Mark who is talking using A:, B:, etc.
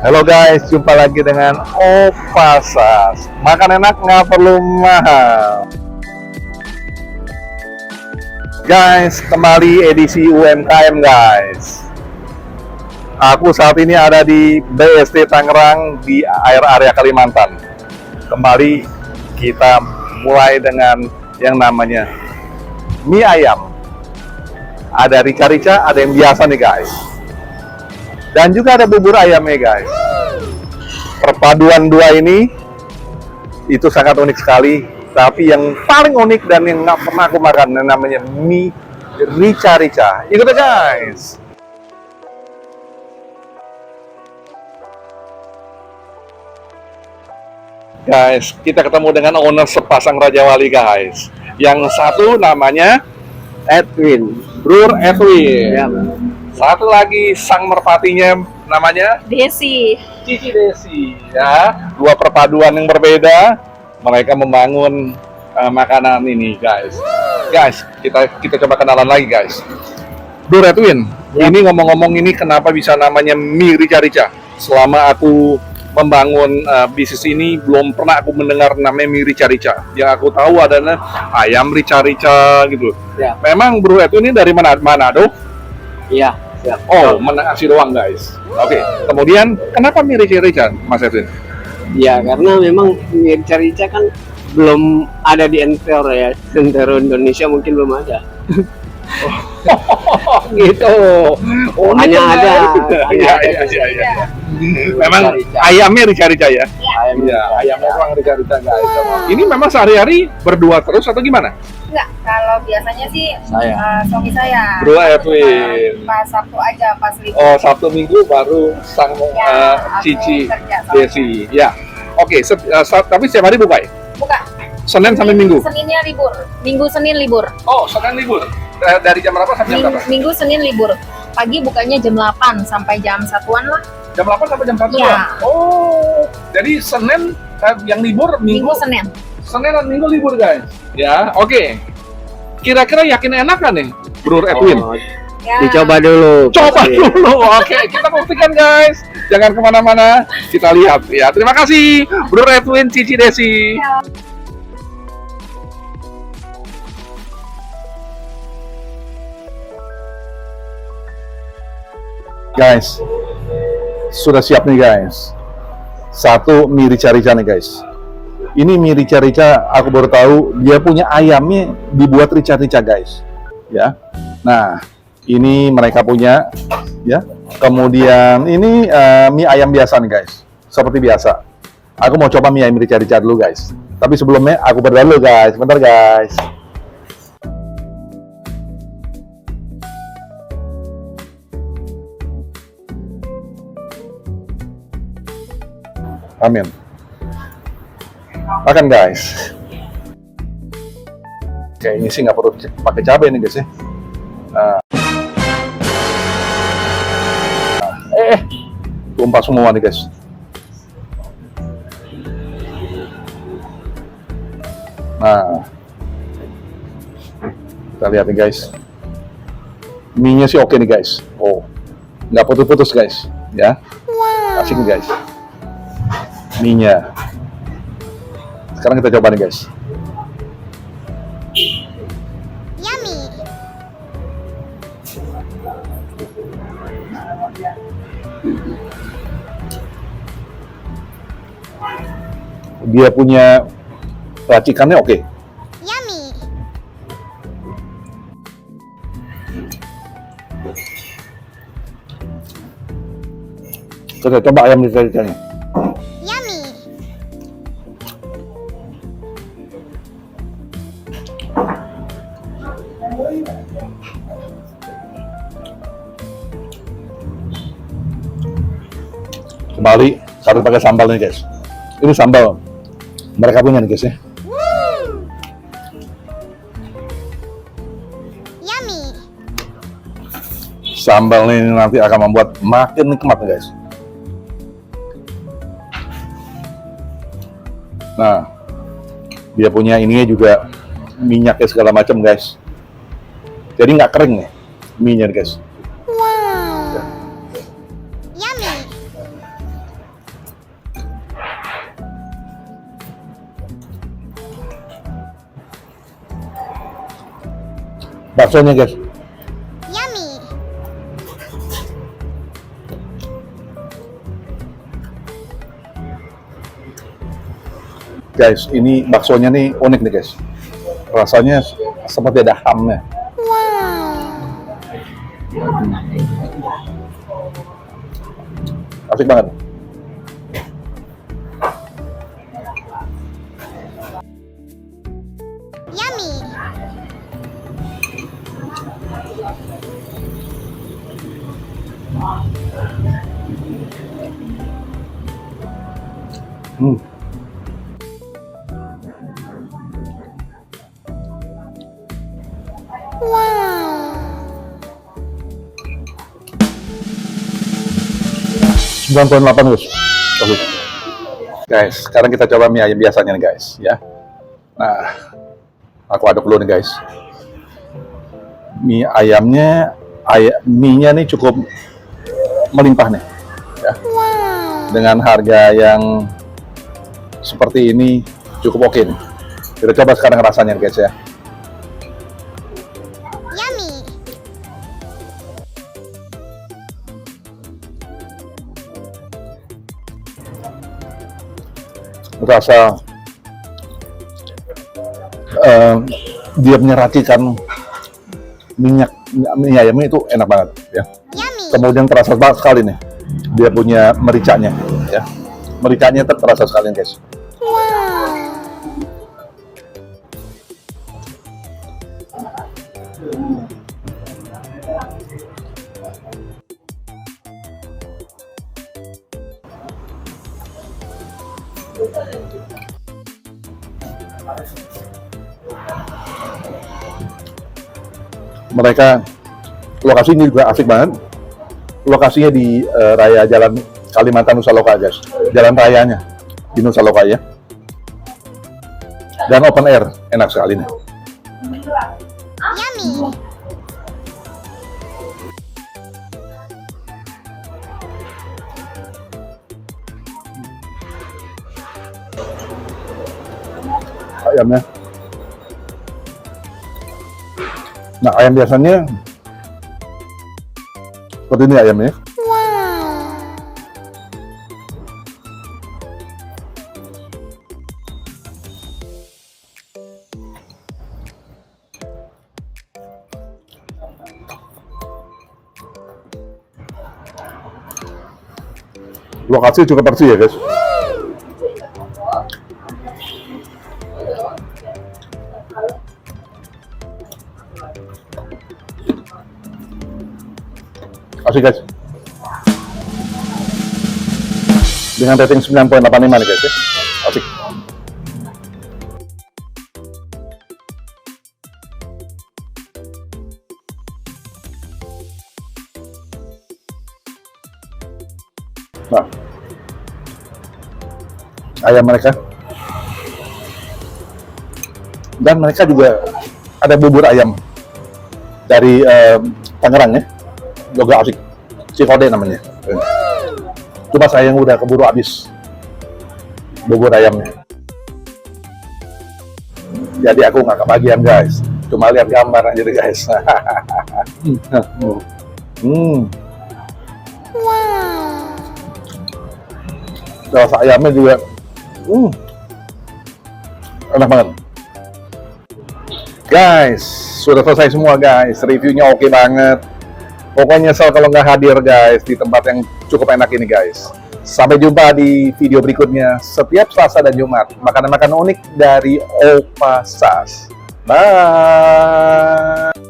A: Halo guys, jumpa lagi dengan Opa Sas. Makan enak nggak perlu mahal. Guys, kembali edisi UMKM guys. Aku saat ini ada di BSD Tangerang di area Kalimantan. Kembali kita mulai dengan yang namanya mie ayam. Ada rica-rica, ada yang biasa nih guys. Dan juga ada bubur ayamnya guys. Perpaduan dua ini itu sangat unik sekali. Tapi yang paling unik dan yang nggak pernah aku makan yang namanya mie rica-rica. Ikut aja guys. Guys, kita ketemu dengan owner sepasang Raja Wali guys. Yang satu namanya
B: Edwin.
A: Bro Edwin.
B: Ya,
A: Satu lagi sang merpatinya namanya
C: Desi.
A: Cici Desi. Ya, dua perpaduan yang berbeda. Mereka membangun makanan ini guys. Guys, kita coba kenalan lagi guys. Bro Edwin,
B: Ya.
A: ini ngomong-ngomong ini kenapa bisa namanya mie rica-rica? Selama aku membangun bisnis ini belum pernah aku mendengar namanya mie rica-rica. Yang aku tahu adalah ayam rica-rica gitu.
B: Ya.
A: Memang Bro Edwin ini dari Manado?
B: Iya. Ya.
A: Oh, menasi doang guys. Oke. Kemudian kenapa mie rica-rica, Mas Edwin?
B: Ya, karena memang rica-rica kan belum ada di Entero ya. Entero Indonesia mungkin belum ada.
A: Gitu. Oh,
B: Hanya
A: ini
B: ada.
A: benar. Iya, iya, iya, iya. Memang
B: Rica-rica.
A: ayamnya rica-rica ya?
B: Ayam
A: Iya, ayamnya doang rica-rica guys. Ini memang sehari-hari berdua terus atau gimana?
C: Enggak, kalau biasanya sih
B: Saya.
C: suami saya.
A: Bro Edwin.
C: Pas Sabtu aja, pas libur.
A: Oh, Sabtu Minggu baru sang
C: Ya, aku
A: Cici
C: kerja sama
A: Desi. Ya. Oke, tapi setiap hari buka ya?
C: Buka.
A: Senin sampai Minggu.
C: Seninnya libur. Minggu Senin libur.
A: Oh, Senin libur. Dari jam berapa sampai jam berapa?
C: Minggu Senin libur. Pagi bukanya jam 8 sampai jam 1-an lah.
A: Jam 8 sampai jam 1
C: Iya.
A: doang? Oh, jadi Senin yang libur,
C: Minggu
A: Minggu
C: Senin.
A: Senin dan Minggu libur guys. Ya, oke. Kira-kira yakin enak kan nih, Bro Edwin?
B: Oh,
C: Ya.
B: dicoba dulu.
A: Coba
B: pasti.
A: dulu, oke. Kita buktikan guys. Jangan kemana-mana, kita lihat ya. Terima kasih, Bro Edwin, Cici Desi.
C: Ya.
A: Guys, sudah siap nih guys. Satu mie rica-rica nih guys. Ini mie rica-rica, aku baru tahu dia punya ayamnya dibuat rica-rica guys. Ya. Nah, ini mereka punya ya. Kemudian ini mie ayam biasa nih guys. Seperti biasa. Aku mau coba mie ayam rica-rica dulu guys. Tapi sebelumnya aku berdoa dulu guys. Bentar guys. Amin. Makan guys. Kayaknya sih nggak perlu pakai cabai nih guys ya. Nah. Tumpah semua nih guys. Nah, kita lihat nih guys. Mie-nya sih oke nih guys. Oh, nggak putus-putus guys, ya. Asik nih guys. Mie-nya. Sekarang kita coba nih guys. Dia punya racikannya oke. Kita coba ayam rica-ricanya. Kembali, harus pakai sambal nih guys. Ini sambal mereka punya nih guys ya. Sambal ini nanti akan membuat makin nikmat nih guys. Nah, dia punya ininya juga minyaknya segala macam guys. Jadi nggak kering nih mie-nya guys. baksonya guys.
D: Yummy.
A: Guys, ini baksonya nih unik nih guys. Rasanya seperti ada hamnya. Asik banget.
D: Yummy.
A: Hmm.
D: Wow.
A: 9,8 guys. Oke. Guys, sekarang kita coba mie ayam biasanya nih guys, ya. Nah, aku aduk dulu nih guys. Mie ayamnya, mie-nya nih cukup melimpah nih, ya. Dengan harga yang seperti ini cukup oke nih. Kita coba sekarang rasanya guys ya.
D: Yummy.
A: Rasa dia menyeracikan minyak mie ayamnya itu enak banget ya.
D: Yummy.
A: Kemudian terasa banget sekali nih dia punya mericanya ya. Mericanya terasa sekali guys. Mereka lokasi ini juga asik banget. Lokasinya di raya Jalan Kalimantan Nusa Loka guys. Jalan rayanya di Nusa Loka ya. Dan open air, enak sekali nih.
D: Yummy.
A: Ayamnya. Nah, ayam biasanya seperti ini ayamnya. Lokasi cukup bersih ya guys. Asik guys. Dengan rating 9,85 nih guys ya. Asik. Nah, ayam mereka. Dan mereka juga ada bubur ayam dari Tangerang ya. Juga asik. Cikode namanya. Cuma sayang udah keburu habis bubur ayamnya. Jadi aku nggak kebagian guys. Cuma lihat gambar aja deh guys. Rasa ayamnya juga enak banget. Guys, sudah selesai semua guys. Reviewnya oke banget. Pokoknya nyesel kalau nggak hadir guys di tempat yang cukup enak ini guys. Sampai jumpa di video berikutnya setiap Selasa dan Jumat. Makanan-makanan unik dari Opa Sas. Bye.